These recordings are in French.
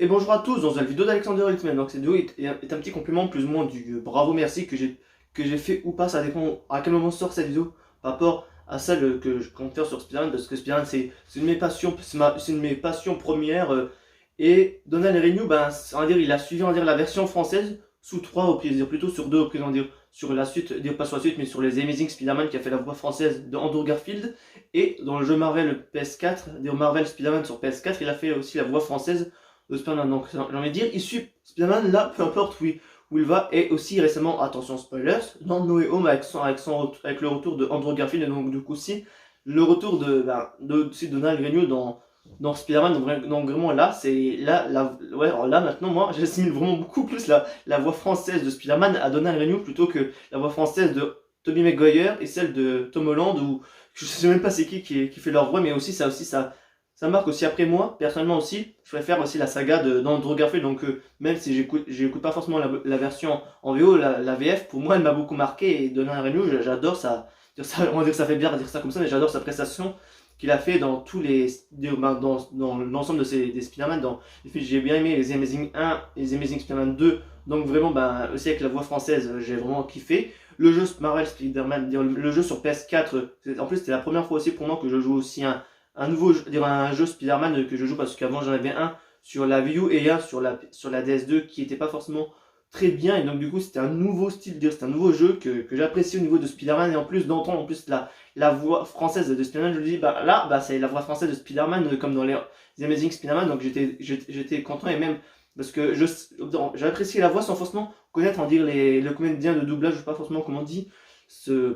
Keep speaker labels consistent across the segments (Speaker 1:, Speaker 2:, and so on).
Speaker 1: Et bonjour à tous, dans la vidéo d'Alexander Holtzman. Donc cette vidéo est un petit complément plus ou moins du bravo merci que j'ai fait ou pas, ça dépend à quel moment sort cette vidéo par rapport à celle que je compte faire sur Spider-Man, parce que Spider-Man c'est une de mes passions, c'est une de mes passions premières. Et Donald Renew, ben, on va dire, il a suivi, on va dire, la version française sous 3 au pire, plutôt sur 2 au pire, on va dire, sur la suite, dire pas sur la suite, mais sur les Amazing Spider-Man qui a fait la voix française de Andrew Garfield. Et dans le jeu Marvel PS4, dire Marvel Spider-Man sur PS4, il a fait aussi la voix française de Spider-Man. Donc j'ai envie de dire, il suit Spider-Man là, peu importe où il va. Et aussi récemment, attention spoilers, dans No Way Home avec le retour de Andrew Garfield, et donc du coup aussi le retour de Donald Renew dans Spider-Man. Donc vraiment là, c'est ouais, alors là maintenant moi j'assimile vraiment beaucoup plus la voix française de Spider-Man à Donald Renew plutôt que la voix française de Tobey Maguire et celle de Tom Holland, ou je sais même pas c'est qui fait leur voix, mais aussi ça marque aussi. Après moi personnellement aussi je préfère aussi la saga d'Andrew Garfield. Donc même si j'écoute pas forcément la version en VO, la VF pour moi elle m'a beaucoup marqué, et Donald Renew j'adore ça. On va dire que ça fait bien de dire ça comme ça, mais j'adore sa prestation qu'il a fait dans tous dans l'ensemble des Spider-Man. J'ai bien aimé les Amazing 1 et les Amazing Spider-Man 2, donc vraiment ben, aussi avec la voix française j'ai vraiment kiffé. Le jeu Marvel Spider-Man, le jeu sur PS4, en plus c'était la première fois aussi pour moi que je joue aussi un jeu Spider-Man que je joue, parce qu'avant j'en avais un sur la Wii U et un sur la DS2 qui était pas forcément très bien, et donc du coup c'était un nouveau style, c'était un nouveau jeu que j'apprécie au niveau de Spider-Man. Et en plus d'entendre en plus la voix française de Spider-Man, je me dis bah là bah c'est la voix française de Spider-Man, comme dans les Amazing Spider-Man. Donc j'étais content, et même parce que j'apprécie la voix sans forcément connaître en dire le comédien de doublage, je sais pas forcément comment on dit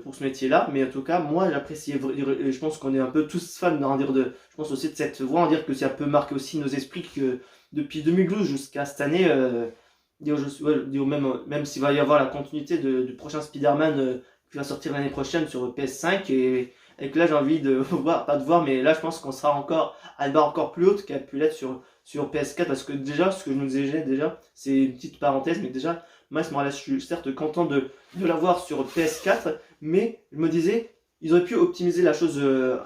Speaker 1: pour ce métier-là, mais en tout cas moi j'apprécie, et je pense qu'on est un peu tous fans je pense aussi de cette voix, en dire que ça peut marquer aussi nos esprits, que depuis 2012 jusqu'à cette année, même s'il va y avoir la continuité du prochain Spider-Man qui va sortir l'année prochaine sur PS5, et que là j'ai envie de voir, pas de voir, mais là je pense qu'on sera encore à une barre encore plus haute qu'elle pu l'être sur PS4. Parce que déjà, ce que je nous disais déjà, c'est une petite parenthèse, mais déjà, Miles Morales, je suis certes content de l'avoir sur PS4, mais je me disais, ils auraient pu optimiser la chose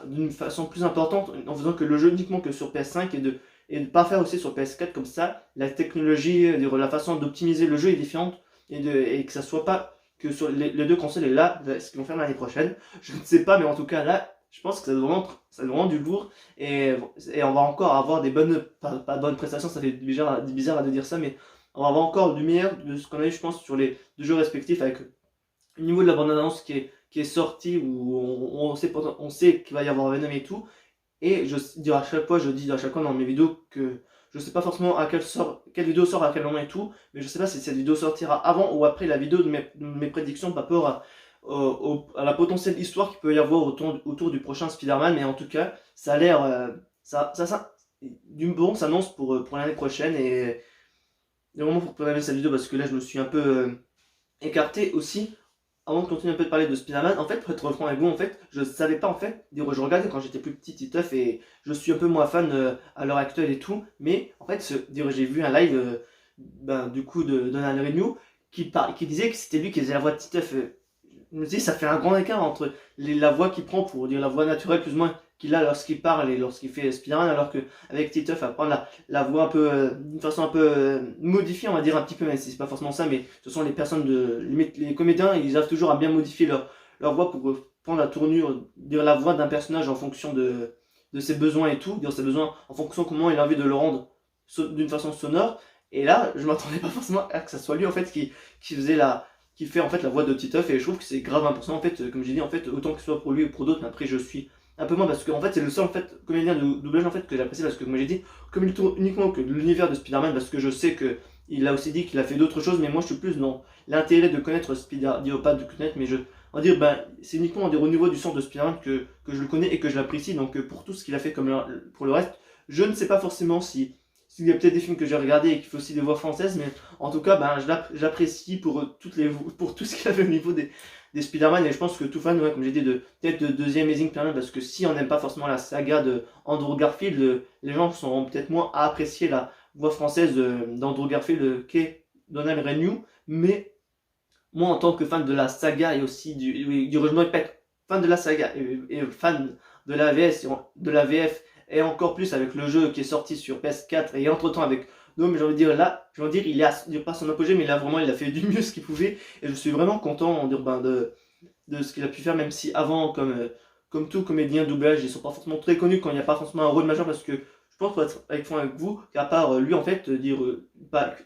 Speaker 1: d'une façon plus importante en faisant que le jeu uniquement que sur PS5, et de pas faire aussi sur PS4. Comme ça la technologie, la façon d'optimiser le jeu est différente, et que ça soit pas que sur les deux consoles. Et là ce qu'ils vont faire l'année prochaine, je ne sais pas, mais en tout cas là je pense que ça doit vraiment du lourd, et on va encore avoir des bonnes, pas bonnes prestations, ça fait bizarre de dire ça, mais on va avoir encore du meilleur de ce qu'on a eu, je pense, sur les deux jeux respectifs, avec le niveau de la bande-annonce qui est sorti, où on sait qu'il va y avoir Venom et tout. Et je dis à chaque fois dans mes vidéos que je sais pas forcément quelle vidéo sort à quel moment et tout, mais je sais pas si cette vidéo sortira avant ou après la vidéo de mes prédictions par rapport à la potentielle histoire qu'il peut y avoir autour du prochain Spider-Man. Mais en tout cas, ça a l'air, du bon s'annonce pour l'année prochaine. Et vraiment pour préparer cette vidéo, parce que là je me suis un peu écarté aussi. Avant de continuer un peu de parler de Spider-Man, en fait, pour être franc avec vous, en fait, je savais pas, en fait, je regardais quand j'étais plus petit, Titeuf, et je suis un peu moins fan à l'heure actuelle et tout, mais en fait, j'ai vu un live, du coup, de Donald Renew, qui disait que c'était lui qui faisait la voix de Titeuf. Je me dis, ça fait un grand écart entre la voix qu'il prend, pour dire la voix naturelle plus ou moins qu'il a lorsqu'il parle et lorsqu'il fait Spider-Man, alors qu'avec Titeuf, à prendre la voix un peu, d'une façon un peu modifiée, on va dire un petit peu, même si c'est pas forcément ça, mais ce sont les personnes les comédiens, ils arrivent toujours à bien modifier leur voix pour prendre la tournure, dire la voix d'un personnage en fonction de ses besoins et tout, dire ses besoins en fonction de comment il a envie de le rendre d'une façon sonore. Et là, je m'attendais pas forcément à que ça soit lui, en fait, qui fait en fait la voix de Titeuf. Et je trouve que c'est grave important, en fait, comme j'ai dit, en fait, autant que ce soit pour lui ou pour d'autres. Mais après je suis un peu moins, parce que en fait c'est le seul, en fait, comédien de doublage, en fait, que j'apprécie, parce que comme j'ai dit, comme il tourne uniquement que de l'univers de Spider-Man, parce que je sais que il a aussi dit qu'il a fait d'autres choses, mais moi je suis plus dans l'intérêt de connaître pas de connaître, mais on va dire, c'est uniquement au niveau du sens de Spider-Man que je le connais et que je l'apprécie. Donc pour tout ce qu'il a fait pour le reste, je ne sais pas forcément s'il y a peut-être des films que j'ai regardés et qu'il faut aussi des voix françaises, mais en tout cas, j'apprécie pour tout ce qu'il a fait au niveau des Spider-Man. Et je pense que tout fan, ouais, comme j'ai dit, peut-être de deuxième Amazing Spider-Man, parce que si on n'aime pas forcément la saga de Andrew Garfield, les gens seront peut-être moins à apprécier la voix française d'Andrew Garfield, qu'est Donald Renew. Mais moi, en tant que fan de la saga, et aussi je me répète, fan de la saga et fan de la VS, de la VF, et encore plus avec le jeu qui est sorti sur PS4, et entre temps avec Donc j'ai envie de dire là, j'ai envie de dire, il est pas son apogée, mais là vraiment il a fait du mieux ce qu'il pouvait. Et je suis vraiment content on dire, de ce qu'il a pu faire, même si avant, comme tout comédien doublage, ils sont pas forcément très connus quand il n'y a pas forcément un rôle majeur, parce que je pense, pour être avec vous, qu'à part lui, en fait,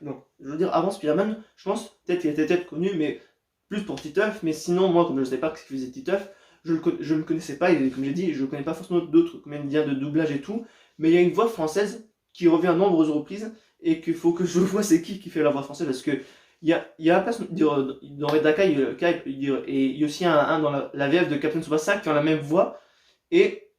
Speaker 1: non, je veux dire, avant Spider-Man, je pense peut-être qu'il était peut-être connu, mais plus pour Titeuf, mais sinon, moi, comme je ne savais pas ce qu'il faisait Titeuf, je ne connaissais pas, et comme j'ai dit, je ne connais pas forcément d'autres comédiens de doublage et tout, mais il y a une voix française qui revient à nombreuses reprises, et qu'il faut que je vois c'est qui fait la voix française, parce que il y a un place dans Red Dakai, et il y a aussi un dans la VF de Captain Tsubasa qui ont la même voix. Et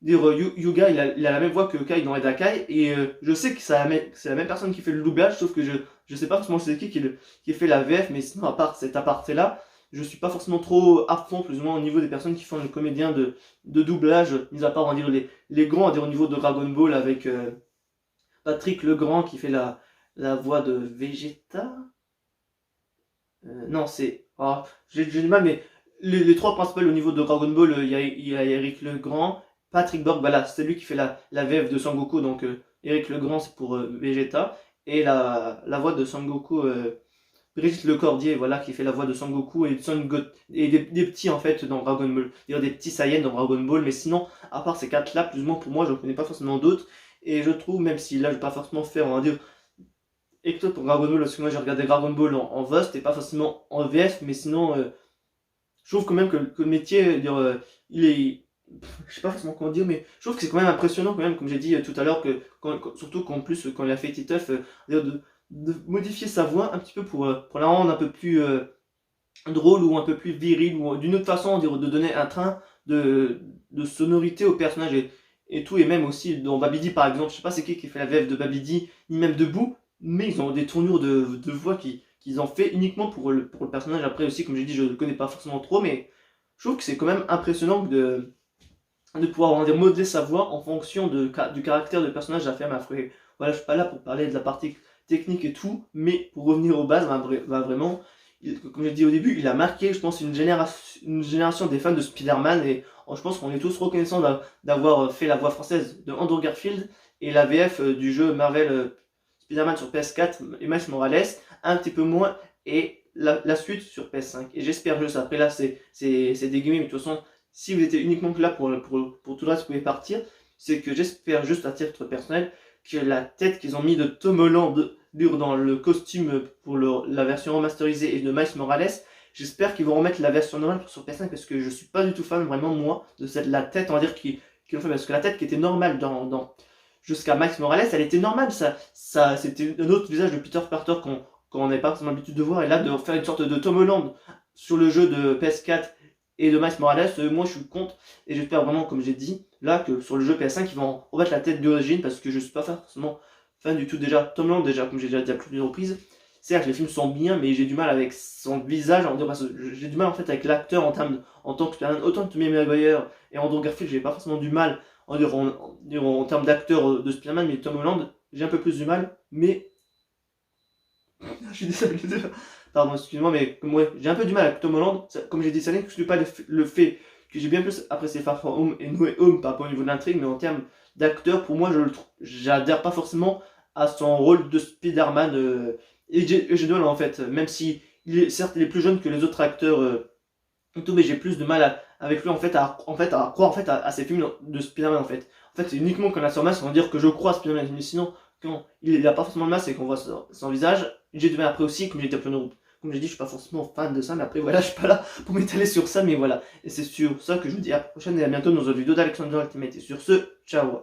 Speaker 1: Yuga, il a la même voix que Kai dans Red Dakai. Et je sais que c'est la même personne qui fait le doublage, sauf que je sais pas forcément c'est qui fait la VF, mais sinon, à part cet aparté-là, je suis pas forcément trop à fond, plus ou moins, au niveau des personnes qui font le comédien de doublage, mis à part, on va dire, les grands, on va dire, au niveau de Dragon Ball, avec Patrick Legrand qui fait la voix de Vegeta. Non, c'est. Ah, j'ai du mal, mais les trois principaux au niveau de Dragon Ball, il y a Eric Legrand, Patrick Borg, voilà, c'est lui qui fait la VF de Sangoku, donc Eric Legrand c'est pour Vegeta, et la voix de Sangoku, Brigitte Lecordier, voilà, qui fait la voix de Sangoku et, et des petits en fait dans Dragon Ball, dire des petits Saiyans dans Dragon Ball, mais sinon, à part ces quatre-là, plus ou moins pour moi, je ne connais pas forcément d'autres, et je trouve, même si là je vais pas forcément faire, on va dire, et que toi pour Dragon Ball, parce que moi j'ai regardé Dragon Ball en VOST, c'était pas forcément en VF, mais sinon, je trouve quand même que le métier, il est. Je sais pas forcément comment dire, mais je trouve que c'est quand même impressionnant, quand même, comme j'ai dit tout à l'heure, surtout qu'en plus, quand il a fait Titeuf, de modifier sa voix un petit peu pour la rendre un peu plus drôle ou un peu plus viril, ou d'une autre façon, de donner un train de sonorité au personnage et tout, et même aussi dans Babidi par exemple, je sais pas c'est qui fait la VF de Babidi, ni même Debout, mais ils ont des tournures de voix qu'ils ont fait uniquement pour le personnage. Après aussi, comme j'ai dit, je ne le connais pas forcément trop, mais je trouve que c'est quand même impressionnant de pouvoir on va dire, modeler sa voix en fonction du caractère de personnage à faire. Mais après, voilà, je suis pas là pour parler de la partie technique et tout, mais pour revenir aux bases, vraiment, comme j'ai dit au début, il a marqué, je pense, une génération des fans de Spider-Man, et je pense qu'on est tous reconnaissants d'avoir fait la voix française de Andrew Garfield et la VF du jeu Marvel Spider-Man sur PS4 et Miles Morales, un petit peu moins, et la suite sur PS5. Et j'espère juste, après là, c'est des guillemets, mais de toute façon, si vous étiez uniquement que là pour tout le reste, vous pouvez partir. C'est que j'espère juste à titre personnel que la tête qu'ils ont mis de Tom Holland dans le costume pour la version remasterisée et de Miles Morales, j'espère qu'ils vont remettre la version normale sur PS5 parce que je suis pas du tout fan vraiment moi de la tête, on va dire qu'ils ont fait, parce que la tête qui était normale jusqu'à Miles Morales, elle était normale, ça c'était un autre visage de Peter Parker qu'on n'avait pas forcément l'habitude de voir, et là de faire une sorte de Tom Holland sur le jeu de PS4 et de Miles Morales, moi je suis contre, et j'espère vraiment, comme j'ai dit, là que sur le jeu PS5 ils vont remettre la tête d'origine, parce que je suis pas forcément fan du tout. Déjà, Tom Holland, déjà, comme j'ai déjà dit à plusieurs reprises, certes les films sont bien, mais j'ai du mal avec son visage, parce que j'ai du mal en fait avec l'acteur en tant que Spider-Man, autant que Tobey Maguire et Andrew Garfield, j'ai pas forcément du mal en termes d'acteur de Spider-Man, mais Tom Holland, j'ai un peu plus du mal, mais je suis désolé. Pardon, excuse-moi, mais ouais, j'ai un peu du mal avec Tom Holland. Comme j'ai dit, ça n'exclut pas le fait que j'ai bien plus apprécié Far From Home et No Way Home par rapport au niveau de l'intrigue, mais en termes d'acteur, pour moi, j'adhère pas forcément à son rôle de Spider-Man et j'ai du mal en fait, même si certes il est plus jeune que les autres acteurs et tout, mais j'ai plus de mal avec lui en fait à croire en fait à ces films de Spider-Man en fait. En fait, c'est uniquement quand on a son masque, on va dire que je crois à Spider-Man, mais sinon, quand il n'a pas forcément le masque et qu'on voit son visage, j'ai du mal après aussi, comme j'ai dit à plein de comme j'ai dit, je suis pas forcément fan de ça, mais après voilà, je suis pas là pour m'étaler sur ça, mais voilà. Et c'est sur ça que je vous dis à la prochaine et à bientôt dans une vidéo d'Alexander Ultimate. Et sur ce, ciao.